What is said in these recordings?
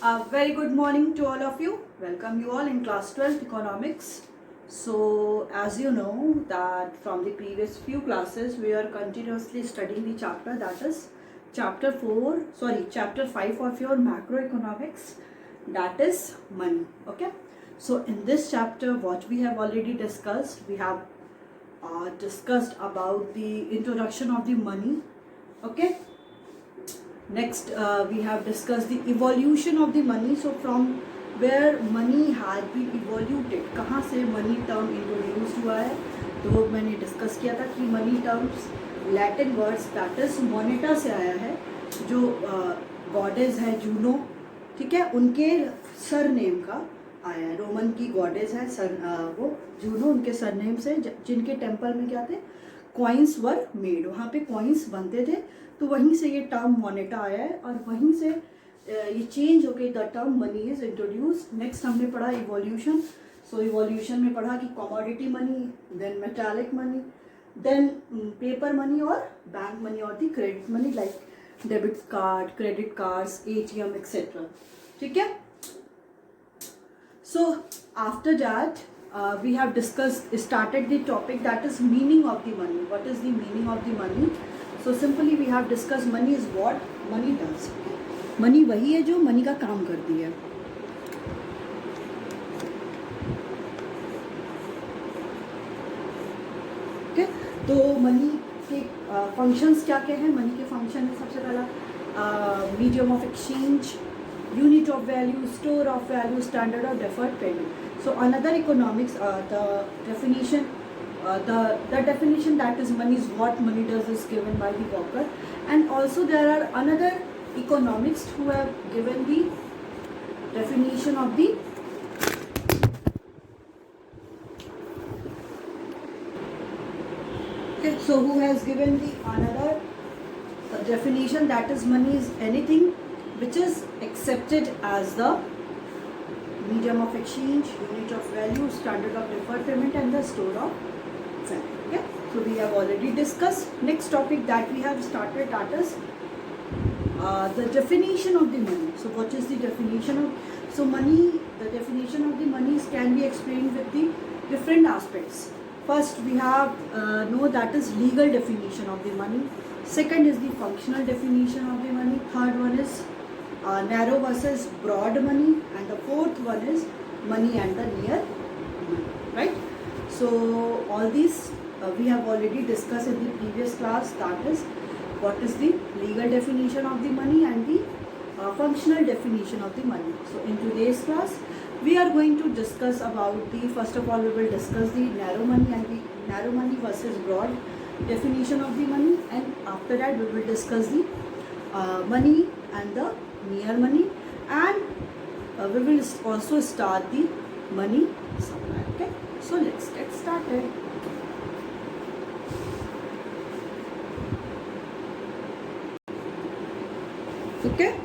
Very good morning to all of you. Welcome you all in class 12 economics. So as you know that from the previous few classes we are continuously studying the chapter, that is chapter 5 of your macroeconomics, that is money. Okay. So in this chapter what we have already discussed, we have discussed about the introduction of the money. Okay. Next, we have discussed the evolution of the money. So from where money had been evoluted, कहाँ से money term introduced हुआ है, तो मैंने discuss किया था कि money terms Latin words that is moneta से आया है, जो गॉडेस है जूनो, ठीक है, उनके सर नेम का आया है. रोमन की गॉडेस है सर वो जूनो, उनके सर नेम से, जिनके टेम्पल में क्या थे, कॉइन्स वर मेड, वहाँ पे कॉइन्स बनते थे, तो वहीं से ये टर्म मोनेटा आया है और वहीं से ये चेंज होके the term money is introduce. Next हमने पढ़ा इवोल्यूशन. सो इवोल्यूशन में पढ़ा कि commodity money, then metallic money, then paper money और बैंक मनी और the credit money like debit card, credit cards, ATM etcetera. ठीक है. So after that we have started the topic that is meaning of the money. What is the meaning of the money? So simply we have discussed money is what money does. Money वही है जो money का काम करती है. Okay? तो money के functions क्या क्या हैं? Money के function है सबसे पहला medium of exchange, unit of value, store of value, standard of deferred payment. So another economics, the definition that is money is what money does is given by the Walker, and also there are another economists who have given the definition of the okay. So who has given the another definition that is money is anything which is accepted as the medium of exchange, unit of value, standard of deferred payment, and the store of value. Okay, so we have already discussed. Next topic that we have started, that is the definition of the money. So what is the definition of money? The definition of the money can be explained with the different aspects. First we have know that is legal definition of the money. Second is the functional definition of the money. Third one is narrow versus broad money, and the fourth one is money and the near money, right? So all these we have already discussed in the previous class, that is what is the legal definition of the money and the functional definition of the money. So in today's class we are going to discuss about the, first of all we will discuss the narrow money and the narrow money versus broad definition of the money, and after that we will discuss the money and the near money, and we will also start the money supply. Okay, so let's get started. Okay,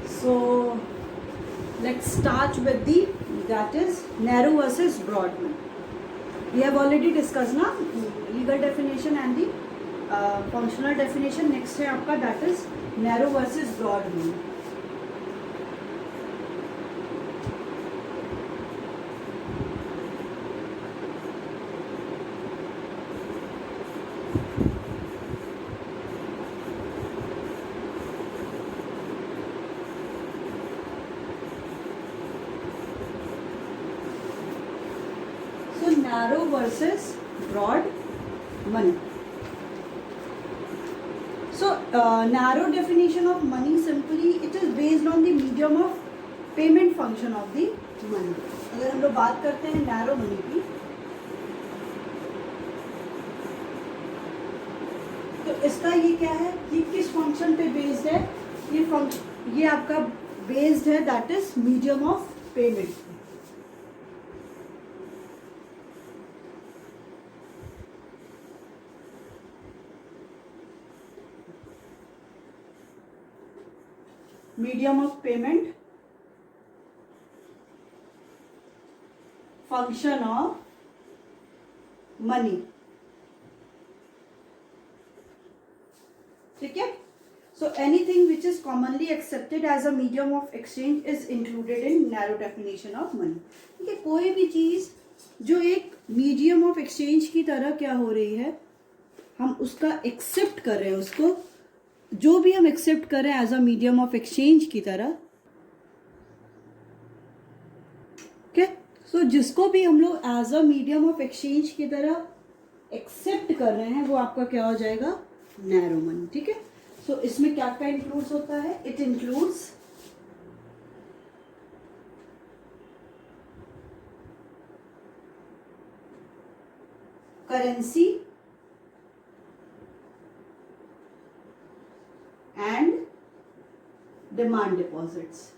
so let's start with the, that is narrow versus broad money. We have already discussed ना legal definition and the functional definition. Next है आपका that is narrow versus broad money. So narrow versus broad money. So narrow definition of money, simply it is based on the medium of payment function of the money. अगर हम लोग बात करते हैं narrow money की, तो इसका ये क्या है, ये किस फंक्शन पे बेस्ड है, ये आपका बेस्ड है that is medium of payment. medium of payment, function of money. ठीक है. So anything which is commonly accepted as a medium of exchange is included in narrow definition of money. ठीक है, कोई भी चीज जो एक मीडियम ऑफ एक्सचेंज की तरह क्या हो रही है, हम उसका एक्सेप्ट कर रहे हैं, उसको जो भी हम एक्सेप्ट कर रहे हैं as a medium of exchange की तरह, ओके, सो जिसको भी हम लोग as a medium of exchange की तरह एक्सेप्ट कर रहे हैं वो आपका क्या हो जाएगा, नैरो मनी. ठीक है, सो इसमें क्या क्या इंक्लूड्स होता है, it includes currency and demand deposits.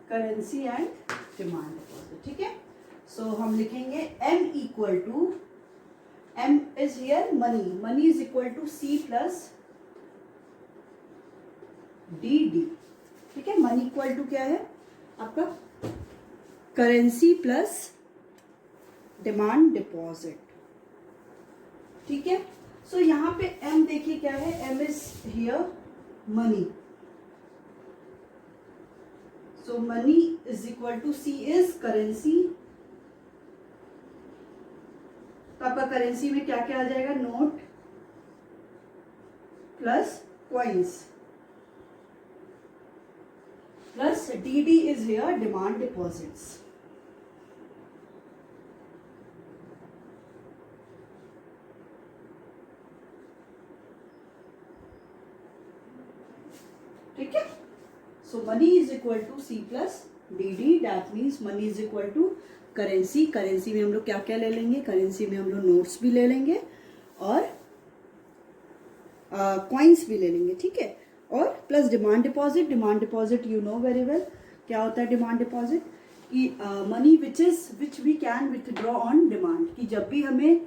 Currency and demand deposit. ठीक है, सो हम लिखेंगे m equal to, m is here money, money is equal to c plus dd. ठीक है, मनी इक्वल टू क्या है आपका, करेंसी प्लस डिमांड डिपॉजिट. ठीक है, सो यहाँ पे m देखिए क्या है, m is here money, so money is equal to C is currency. तो आपका करेंसी में क्या क्या आ जाएगा, note plus coins plus DD is here demand deposits. ठीक है, so money is equal to C plus DD, that means money is equal to currency. Currency में हम लोग क्या क्या ले लेंगे, करेंसी में हम लोग नोट्स भी ले लेंगे और कॉइन्स भी ले लेंगे. ठीक है, और plus demand deposit. Demand deposit you know very well क्या होता है डिमांड डिपॉजिट, कि money which we can withdraw on demand, कि जब भी हमें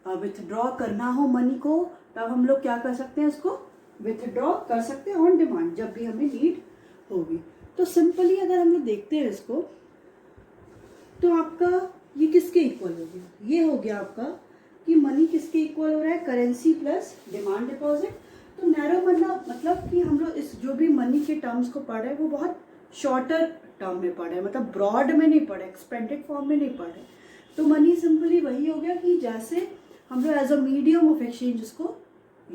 विथड्रॉ करना हो मनी को तब हम लोग क्या कर सकते हैं, उसको विथड्रॉ कर सकते हैं ऑन डिमांड जब भी हमें नीड होगी. तो सिंपली अगर हम लोग देखते हैं इसको, तो आपका ये किसके इक्वल हो गया, ये हो गया आपका कि मनी किसके इक्वल हो रहा है, करेंसी प्लस डिमांड डिपॉजिट. तो नैरो मतलब कि हम लोग इस जो भी मनी के टर्म्स को पढ़ रहे हैं वो बहुत शॉर्टर टर्म में पढ़ रहे हैं, मतलब ब्रॉड में नहीं पढ़े, एक्सपेंडेड फॉर्म में नहीं पढ़े. तो मनी सिंपली वही हो गया कि जैसे हम लोग as a medium of exchange उसको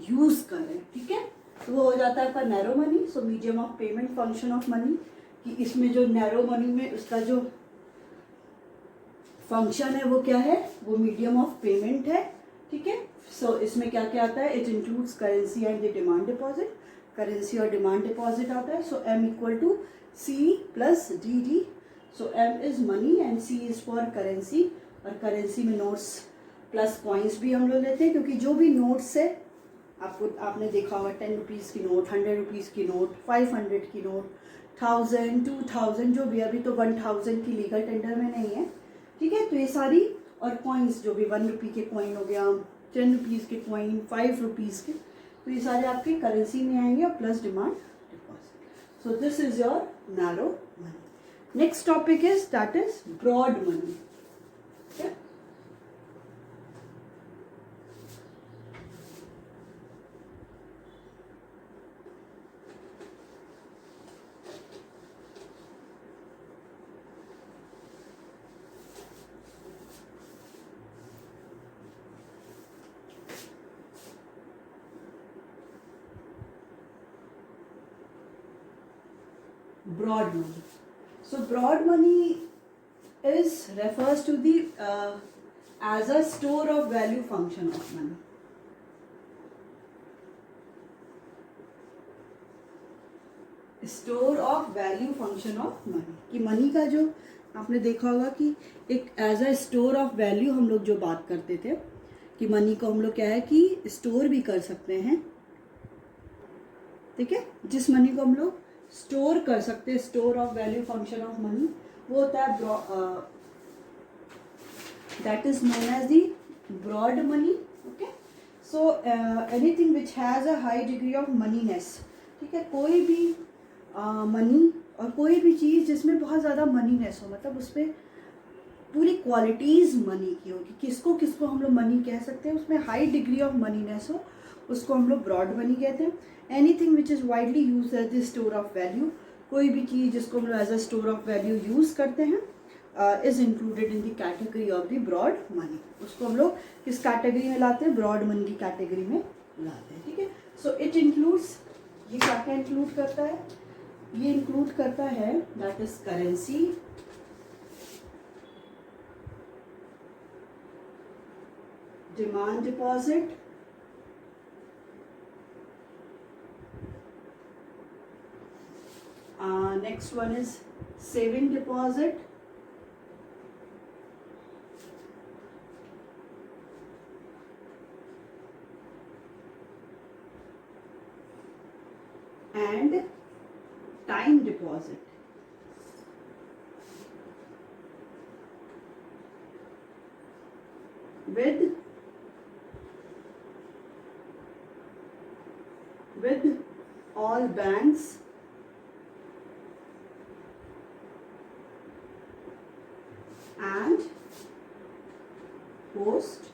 यूज कर रहे हैं. ठीक है, तो वो हो जाता है आपका narrow money. So medium of payment function of money, कि इसमें जो नैरो मनी में उसका जो फंक्शन है वो क्या है, वो मीडियम ऑफ पेमेंट है. ठीक है, सो इसमें क्या क्या आता है, it includes currency and the demand deposit. Currency और डिमांड डिपॉजिट आता है. So m equal to C plus DD. So m is money and C is for currency, और करेंसी में नोट्स प्लस कॉइन्स भी हम लोग लेते हैं, क्योंकि जो भी नोट्स है आपने देखा होगा 10 रुपीज़ की नोट, 100 रुपीज़ की नोट, 500 की नोट, 1000, 2000, जो भी, अभी तो 1000 की लीगल टेंडर में नहीं है. ठीक है, तो ये सारी, और कॉइन्स जो भी 1 रुपये के कॉइन हो गया, 10 रुपीज़ के कॉइन, 5 रुपीज़ के, तो ये सारे आपके करेंसी में आएंगे और plus demand deposit. So this is your narrow money. Next topic is that is broad money. Broad money. So broad money is refers to the as a store of value function of money. Store of value function of money, कि money का जो आपने देखा होगा कि एक as a store of value हम लोग जो बात करते थे, कि मनी को हम लोग क्या है कि स्टोर भी कर सकते हैं. ठीक है, जिस मनी को हम लोग स्टोर कर सकते हैं, store of value function of money, वो होता है that is known as the broad money. Okay, so anything which has a high degree of moneyness. ठीक है, कोई भी मनी और कोई भी चीज़ जिसमें बहुत ज़्यादा मनीनेस हो, मतलब उस पर पूरी क्वालिटीज मनी की होगी। किसको किसको हम लोग मनी कह सकते हैं, उसमें हाई डिग्री ऑफ मनीनेस हो उसको हम लोग ब्रॉड मनी कहते हैं। Anything which is widely use as the store of value, कोई भी चीज़ जिसको हम लोग as a store of value use करते हैं is included in the category of the broad money. उसको हम लोग किस कैटेगरी में लाते हैं, ब्रॉड मनी की कैटेगरी में लाते हैं। ठीक है, सो इट इंक्लूड्स, ये क्या क्या इंक्लूड करता है, ये इंक्लूड करता है that is currency, demand deposit, next one is saving deposit, and time deposit. With all banks and post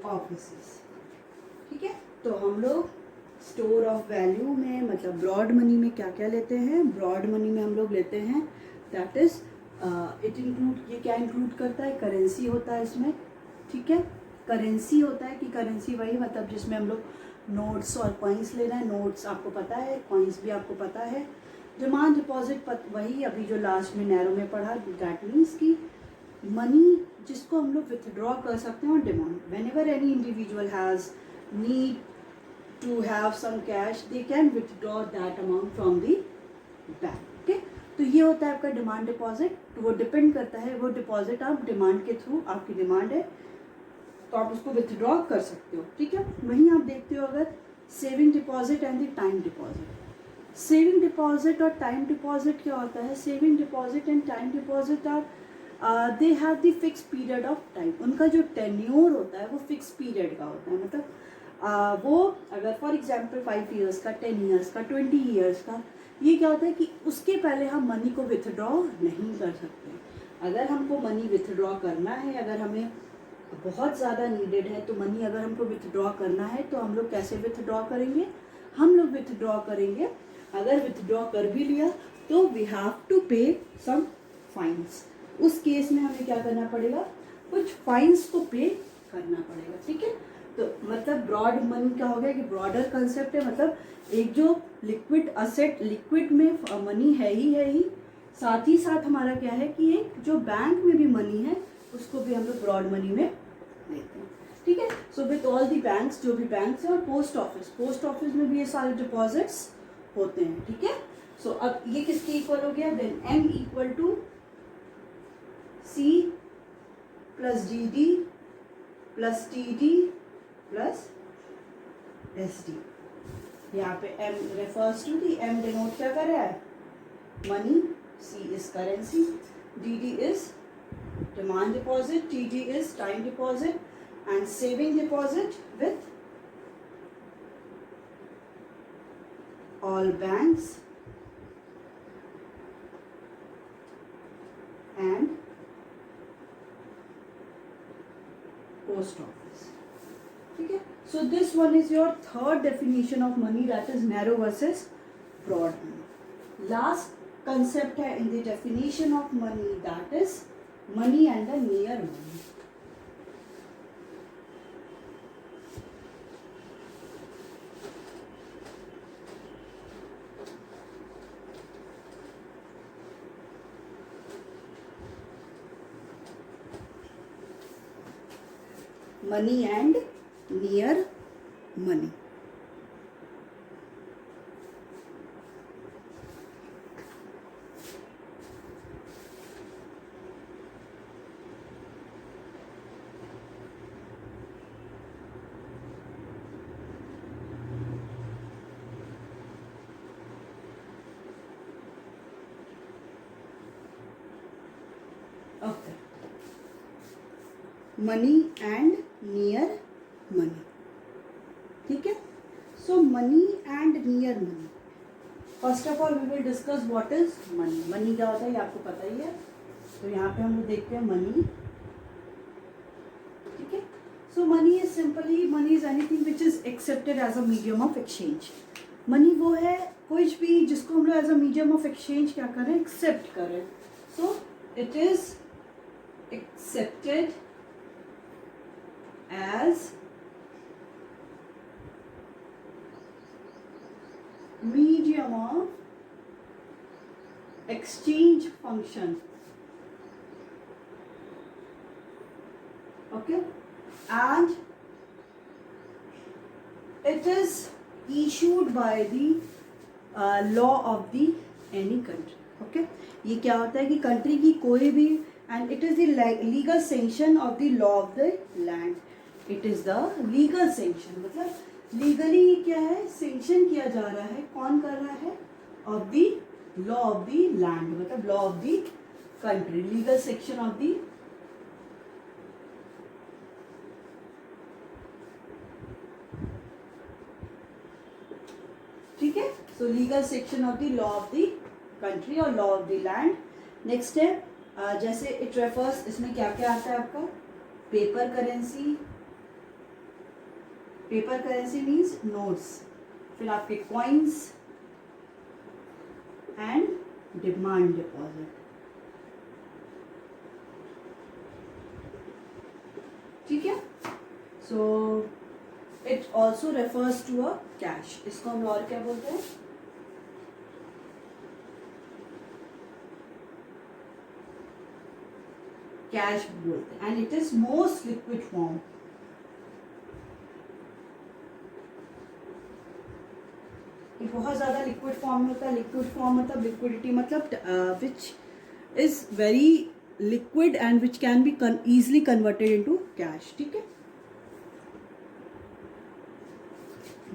offices। ठीक है, तो हम लोग स्टोर ऑफ वैल्यू में मतलब ब्रॉड मनी में क्या क्या लेते हैं, ब्रॉड मनी में हम लोग लेते हैं दैट इज इट इंक्लूड, ये क्या इंक्लूड करता है, करेंसी होता है इसमें। ठीक है, करेंसी होता है कि करेंसी वही मतलब जिसमें हम लोग नोट्स और कॉइन्स ले रहे हैं, नोट्स आपको पता है, कॉइन्स भी आपको पता है। डिमांड डिपॉजिट वही अभी जो लास्ट में नैरो में पढ़ा, दैट मीन्स की मनी जिसको हम लोग विथड्रॉ कर सकते हैं on demand. Whenever any individual has need to have some cash they can withdraw that amount from the bank. ठीक है, तो ये होता है आपका डिमांड डिपॉजिट। तो वो डिपेंड करता है, वो डिपॉजिट आप डिमांड के थ्रू, आपकी डिमांड है तो आप उसको विथड्रॉ कर सकते हो। ठीक है, वहीं आप देखते हो अगर saving deposit and the time deposit. Saving deposit और टाइम डिपॉजिट क्या होता है, saving deposit and time deposit are they have the fix period of time. उनका जो टेन्योर होता है वो फिक्स पीरियड का होता है, मतलब वो अगर फॉर एग्जांपल 5 ईयर्स का, 10 ईयर्स का, 20 ईयर्स का, ये क्या होता है कि उसके पहले हम मनी को विथड्रॉ नहीं कर सकते। अगर हमको मनी विथड्रॉ करना है, अगर हमें बहुत ज़्यादा नीडेड है तो मनी अगर हमको विथड्रॉ करना है तो हम लोग कैसे विथड्रॉ करेंगे, हम लोग विथड्रॉ करेंगे, अगर विथड्रॉ कर भी लिया तो वी हैव टू पे सम फाइन्स। उस केस में हमें क्या करना पड़ेगा, कुछ फाइन्स को पे करना पड़ेगा। ठीक है, तो मतलब ब्रॉड मनी का हो गया कि ब्रॉडर कंसेप्ट है, मतलब एक जो लिक्विड असेट, लिक्विड में मनी है ही, साथ ही साथ हमारा क्या है कि एक जो बैंक में भी मनी है उसको भी हम लोग ब्रॉड मनी में लेते हैं। ठीक है, so with all the banks, जो भी बैंक्स है, और पोस्ट ऑफिस, पोस्ट ऑफिस में भी ये सारे डिपॉजिट्स होते हैं। ठीक है, सो अब ये किसके इक्वल हो गया, then M equal to C plus D D plus T D plus S D. यहाँ पे M refers to the, M denote क्या कर रहा है, money, C is currency, D D is demand deposit, TD is time deposit, and saving deposit with all banks and post office. ठीक है, so this one is your third definition of money, that is narrow versus broad money. Last concept है in the definition of money, that is money and the near money. Money and near money. Okay. Money and near money. ठीक है, so money and near money, first of all we will discuss what is money. Money क्या होता है ये आपको पता ही है. तो यहाँ पे हम लोग देखते हैं मनी. ठीक है. So money is simply, money is anything which is accepted as a medium of exchange. Money वो है कुछ भी जिसको हम लोग as a medium of exchange क्या करें, एक्सेप्ट करें. So it is accepted as medium of exchange function. Okay, and it is issued by the law of the any country. Okay, ये क्या होता है कि कंट्री की कोई भी, and it is the legal sanction of the law of the land. It is the legal sanction, मतलब legally क्या है, सेंक्शन किया जा रहा है. कौन कर रहा है, of the law of the land, मतलब law of the country, legal section of the. ठीक है. So legal section of the law of the country और law of the land. Next है जैसे इट रेफर्स, इसमें क्या क्या आता है आपका, paper currency. Paper currency means notes, फिर आपके कॉइन्स एंड डिमांड डिपॉजिट. ठीक है. So it also refers to a cash. इसको हम और क्या बोलते हैं, कैश बोलते हैं. And it is most liquid form. बहुत ज़्यादा लिक्विड फॉर्म में होता है. लिक्विड फॉर्म मतलब लिक्विडिटी, मतलब which is very liquid and which can be easily converted into cash. ठीक है.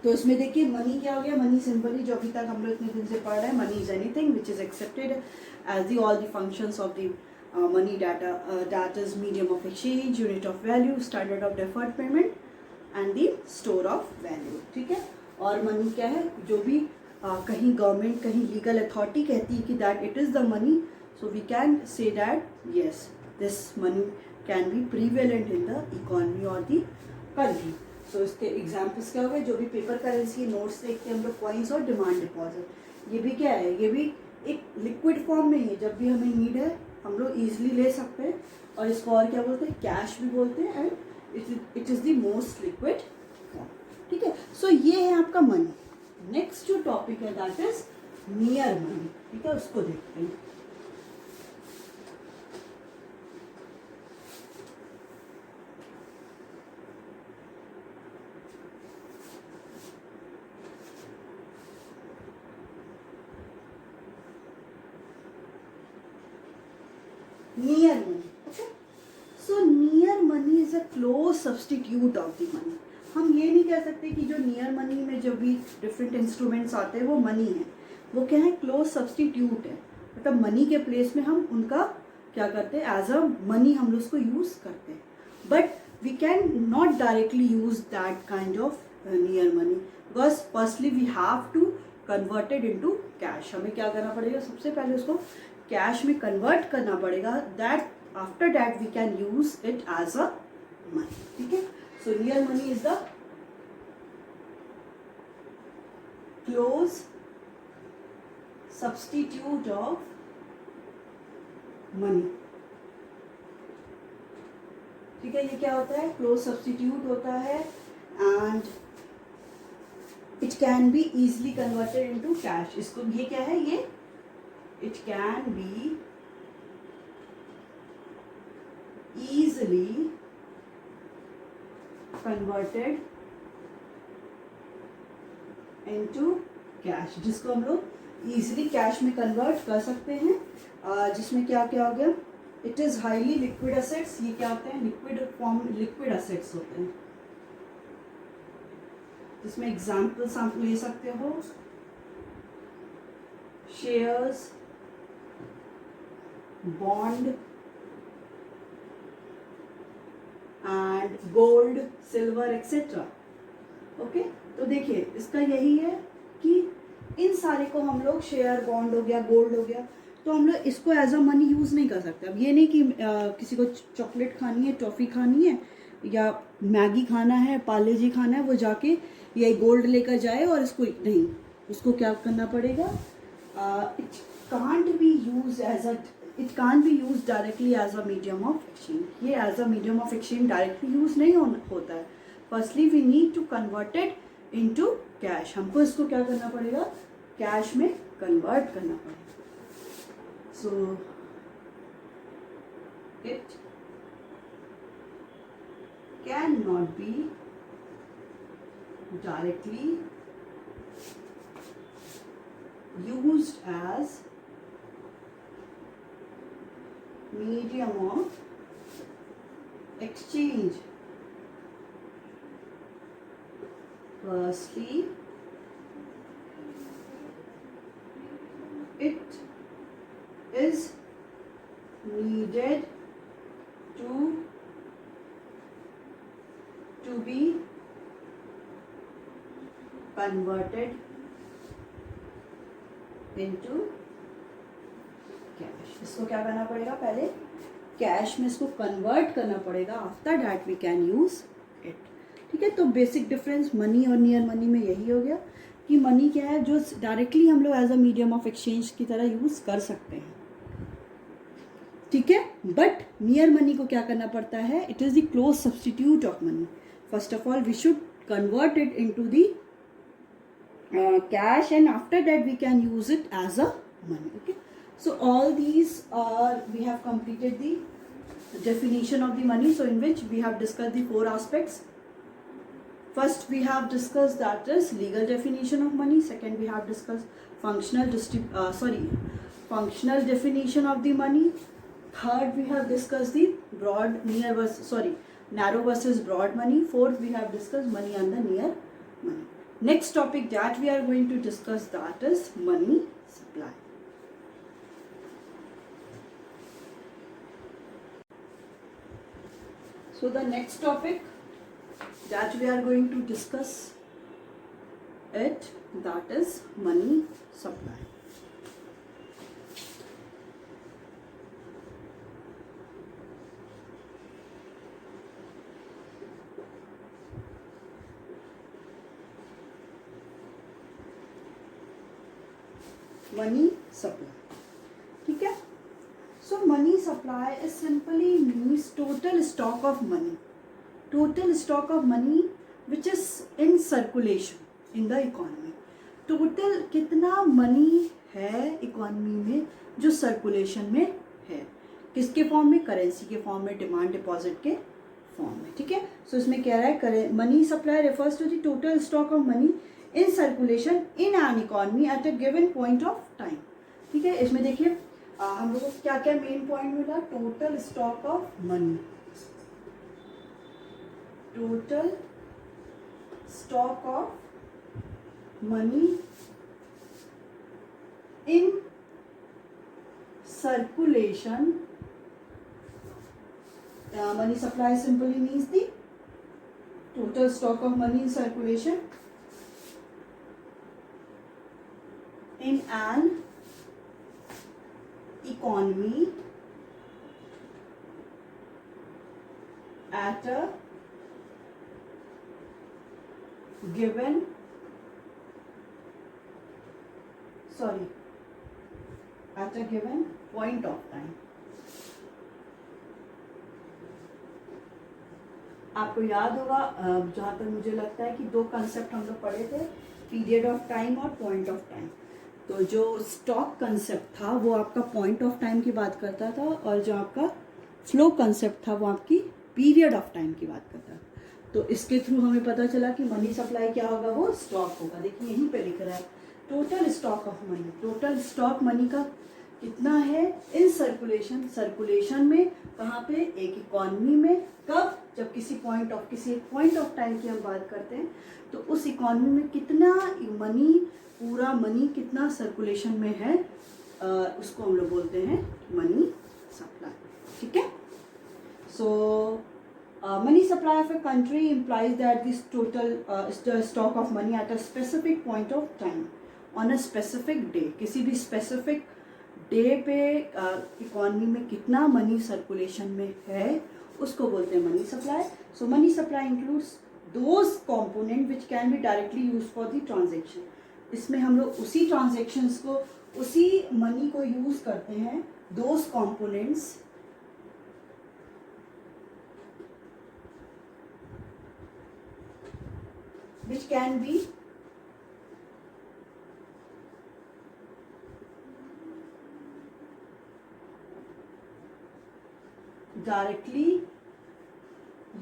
तो इसमें देखिए मनी क्या हो गया. मनी सिंपली जो अभी तक हम लोग इतने दिन से पढ़ रहे हैं, money is anything which is accepted as the all the functions of the money data. That is medium of exchange, unit of value, standard of deferred payment and the store of value. ठीक है. और money क्या है, जो भी कहीं government, कहीं legal authority कहती है कि that it is the money, so we can say that yes this money can be prevalent in the economy और द कंट्री. सो इसके एग्जाम्पल्स क्या हो गए, जो भी पेपर करेंसी, नोट्स देखते हैं हम लोग, कॉइन्स और डिमांड डिपॉजिट. ये भी क्या है, ये भी एक लिक्विड फॉर्म में ही है. जब भी हमें नीड है हम लोग ईजिली ले सकते हैं. और इसको और क्या बोलते हैं, कैश भी बोलते हैं. And it is the most liquid form. ठीक है. सो ये है आपका मनी. नेक्स्ट जो टॉपिक है दैट इज नियर मनी. ठीक है, उसको देखते हैं. Near money. Okay. So near money is a close substitute of the money. हम ये नहीं कह सकते कि जो नियर मनी में जो भी डिफरेंट इंस्ट्रूमेंट्स आते हैं वो मनी है. वो क्या है, क्लोज सब्सटीट्यूट है. मतलब मनी के प्लेस में हम उनका क्या करते हैं, एज अ मनी हम लोग उसको यूज़ करते हैं. But we can not directly use that kind of near money, because firstly we have to converted into cash. हमें क्या करना पड़ेगा, सबसे पहले उसको कैश में कन्वर्ट करना पड़ेगा. That after that we can use it as a money. ठीक है. So real money is the close substitute of money. ठीक है. ये क्या होता है, क्लोज सब्सटीट्यूट होता है. And it can be easily converted into cash. इसको ये क्या है, ये it can be easily converted into cash, जिसको हम लोग इजीली कैश में कन्वर्ट कर सकते हैं. जिसमें क्या क्या हो गया, it is highly liquid assets. ये क्या होते हैं, लिक्विड फॉर्म, लिक्विड असेट्स होते हैं. जिसमें एग्जाम्पल्स आप ले सकते हो, shares, bond and gold, silver etcetera. Okay. तो देखिए इसका यही है कि इन सारे को हम लोग शेयर, बॉन्ड हो गया, गोल्ड हो गया, तो हम लोग इसको एज अ मनी यूज़ नहीं कर सकते। अब ये नहीं कि किसी को चॉकलेट खानी है, टॉफ़ी खानी है या मैगी खाना है, पार्ले जी खाना है, वो जाके ये गोल्ड लेकर जाए और इसको नहीं, उसको क्या करना पड़ेगा, it can't be use as a, it can't be use directly as a medium of exchange. ये as a medium of exchange directly use नहीं होता है। Firstly we need to convert it into cash. हमको इसको क्या करना पड़ेगा, cash में कन्वर्ट करना पड़ेगा। So it can not be directly used as medium of exchange. Firstly, it is needed to be converted into cash. इसको क्या करना पड़ेगा, पहले कैश में इसको कन्वर्ट करना पड़ेगा, after that we can use it. ठीक है, तो बेसिक डिफरेंस मनी और नियर मनी में यही हो गया कि मनी क्या है, जो डायरेक्टली हम लोग as a medium of exchange की तरह यूज कर सकते हैं। ठीक है, बट नियर मनी को क्या करना पड़ता है, it is the close substitute of money. First of all we should convert it into the cash, and after that we can use it as a money. Okay, so all these are, we have completed the definition of the money, so in which we have discussed the four aspects. First we have discussed that is legal definition of money. Second we have discussed functional definition of the money. Third we have discussed the narrow versus broad money. Fourth we have discussed money and the near money. Next topic that we are going to discuss, that is money supply. So the next topic that we are going to discuss it, that is money supply. Money supply. ठीक है, so money supply is simply means total stock of money, total stock of money which is in circulation in the economy. Total कितना money है economy में जो circulation में है, किसके form में, करेंसी के फॉर्म में, डिमांड डिपॉजिट के फॉर्म में। ठीक है, सो इसमें कह रहा है money supply refers to the total stock of money in circulation in an economy at a given point of time. ठीक है, इसमें देखिए हम लोग को क्या क्या मेन पॉइंट मिला, total stock of money, total stock of money in circulation. Money supply simply means the total stock of money in circulation in an economy at a given point of time। आपको याद होगा जहाँ तक मुझे लगता है कि दो कंसेप्ट हम लोग पढ़े थे, पीरियड ऑफ टाइम और पॉइंट ऑफ टाइम। तो जो स्टॉक कंसेप्ट था वो आपका पॉइंट ऑफ टाइम की बात करता था, और जो आपका फ्लो कंसेप्ट था वो आपकी पीरियड ऑफ टाइम की बात करता था। तो इसके थ्रू हमें पता चला कि मनी सप्लाई क्या होगा, वो स्टॉक होगा। देखिए यहीं पे लिख रहा है total stock of money, total stock money का कितना है इन सर्कुलेशन, सर्कुलेशन में कहाँ पे, एक इकॉनमी में, कब, जब किसी पॉइंट ऑफ टाइम की हम बात करते हैं, तो उस इकॉनमी में कितना मनी, पूरा मनी कितना सर्कुलेशन में है, उसको हम लोग बोलते हैं मनी सप्लाई। ठीक है, so money supply of a country implies that this total stock of money at a specific point of time on a specific day, किसी भी स्पेसिफिक डे पे इकॉनमी में कितना मनी सर्कुलेशन में है उसको बोलते हैं money supply. So money supply includes those component which can be directly use for the transaction. इसमें हम लोग उसी ट्रांजेक्शन्स को, उसी मनी को यूज करते हैं, those components which can be directly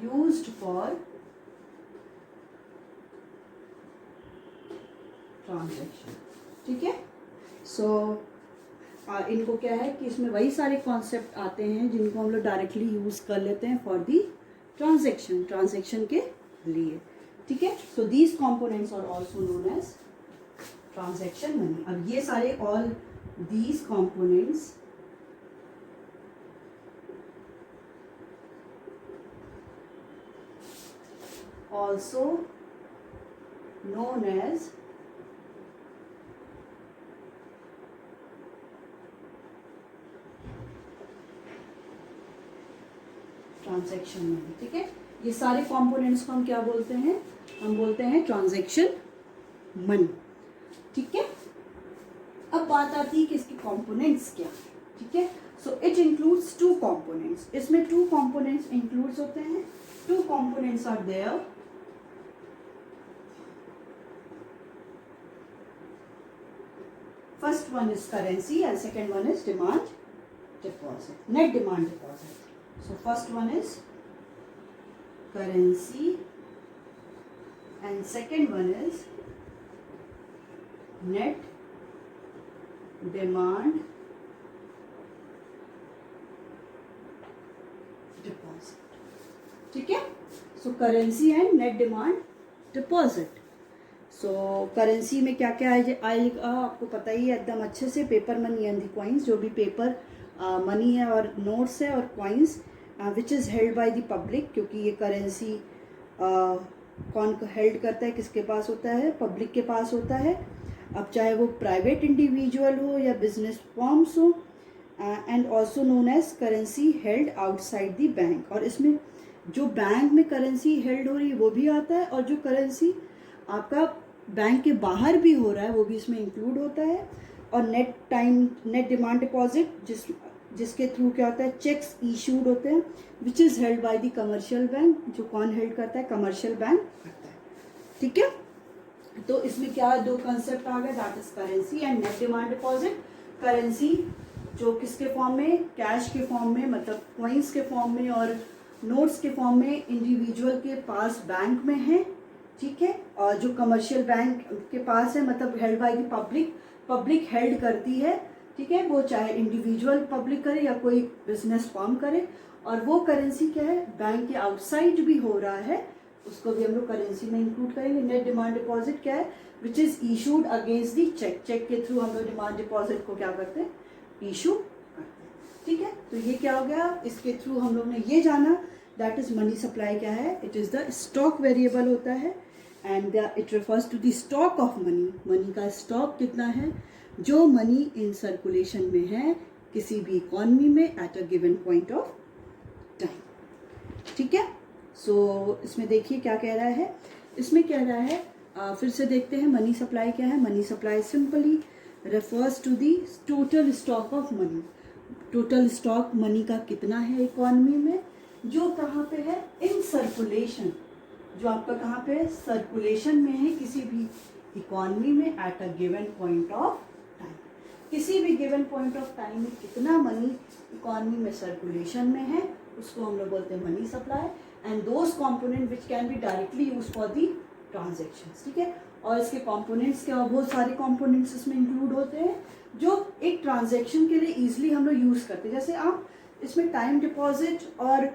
used for transaction. ठीक है. सो इनको क्या है कि इसमें वही सारे कॉन्सेप्ट आते हैं जिनको हम लोग डायरेक्टली यूज कर लेते हैं फॉर दी ट्रांजेक्शन के लिए. ठीक है. So these components are also known as transaction money. अब ये सारे all these components also known as transaction money. ठीक है. ये सारे कंपोनेंट्स को हम क्या बोलते हैं? हम बोलते हैं ट्रांजैक्शन मनी. ठीक है. अब बात आती है कि इसके कंपोनेंट्स क्या है. ठीक है. So it includes two components. इसमें टू कंपोनेंट्स इंक्लूड्स होते हैं. Two components are there. First one is currency and second one is demand deposit, net demand deposit. So first one is currency and second one is net demand deposit. ठीक है. सो currency and net demand deposit. So currency में क्या क्या आएगा आपको पता ही है एकदम अच्छे से. Paper money and the coins, जो भी पेपर मनी है और नोट्स है और coins which is held by the public, क्योंकि ये करेंसी कौन हेल्ड करता है, किसके पास होता है? पब्लिक के पास होता है. अब चाहे वो प्राइवेट इंडिविजुअल हो या बिजनेस फॉर्म्स हो. And also known as currency held outside the bank. और इसमें जो बैंक में करेंसी हेल्ड हो रही है वो भी आता है, और जो करेंसी आपका बैंक के बाहर भी हो रहा है वो भी इसमें इंक्लूड होता है. और नेट डिमांड डिपॉजिट जिसके थ्रू क्या होता है? चेक्स इशूड होते हैं which is held by the commercial bank. जो कौन हेल्ड करता है? कमर्शियल बैंक करता है. ठीक है. तो इसमें क्या दो कंसेप्ट आ गए, that is currency and net demand deposit. Currency जो किसके फॉर्म में? कैश के फॉर्म में, मतलब कॉइन्स के फॉर्म में और नोट्स के फॉर्म में इंडिविजुअल के पास बैंक में है. ठीक है. और जो कमर्शियल बैंक के पास है, मतलब held by the public held करती है. ठीक है. वो चाहे इंडिविजुअल पब्लिक करे या कोई बिजनेस फॉर्म करे. और वो करेंसी क्या है? बैंक के आउटसाइड भी हो रहा है, उसको भी हम लोग करेंसी में इंक्लूड करेंगे. नेट डिमांड डिपॉजिट क्या है? Which is issued against the cheque. Cheque के थ्रू हम लोग डिमांड डिपॉजिट को क्या करते हैं? इशू करते हैं. ठीक है. तो ये क्या हो गया? इसके थ्रू हम लोग ने ये जाना दैट इज मनी सप्लाई क्या है? It is the stock variable होता है and it refers to the stock of money. Money का स्टॉक कितना है जो मनी इन सर्कुलेशन में है किसी भी इकॉनमी में eight a given point of time. ठीक है. सो इसमें देखिए क्या कह रहा है. इसमें कह रहा है फिर से देखते हैं मनी सप्लाई क्या है. Money supply simply refers to the total stock of money. Total stock money का कितना है इकॉनमी में, जो कहाँ पे है? In circulation. जो आपका कहाँ पे है? सर्कुलेशन में है किसी भी इकॉनमी में eight a given point of time. किसी भी गिवन पॉइंट ऑफ टाइम में कितना मनी इकॉनमी में सर्कुलेशन में है उसको हम लोग बोलते हैं money supply. And those component which can be directly use for the transactions. ठीक है. और इसके कॉम्पोनेंट्स क्या? बहुत सारे कॉम्पोनेंट्स इसमें इंक्लूड होते हैं जो एक ट्रांजेक्शन के लिए ईजिली हम लोग यूज़ करते हैं. जैसे आप इसमें टाइम डिपॉजिट और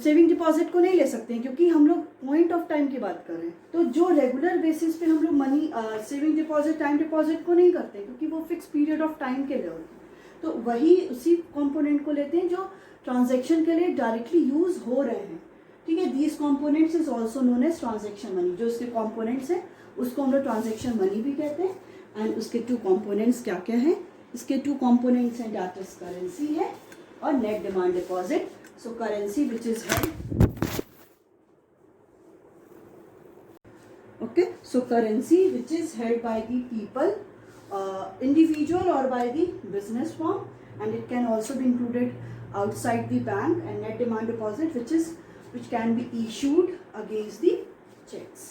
सेविंग डिपॉजिट को नहीं ले सकते हैं क्योंकि हम लोग पॉइंट ऑफ टाइम की बात कर रहे हैं. तो जो रेगुलर बेसिस पे हम लोग money saving deposit time deposit को नहीं करते क्योंकि वो फिक्स पीरियड ऑफ टाइम के लिए होते हैं. तो वही उसी कंपोनेंट को लेते हैं जो ट्रांजैक्शन के लिए डायरेक्टली यूज हो रहे हैं. ठीक है. These components is also known as transaction money. जो इसके कंपोनेंट्स हैं उसको हम लोग ट्रांजेक्शन मनी भी कहते हैं. एंड उसके टू कंपोनेंट्स क्या क्या हैं? इसके टू कंपोनेंट्स हैं, दैट इज करेंसी है और net demand deposit. So currency which is held, okay, so currency which is held by the people, individual or by the business firm, and it can also be included outside the bank. And net demand deposit which can be issued against the checks.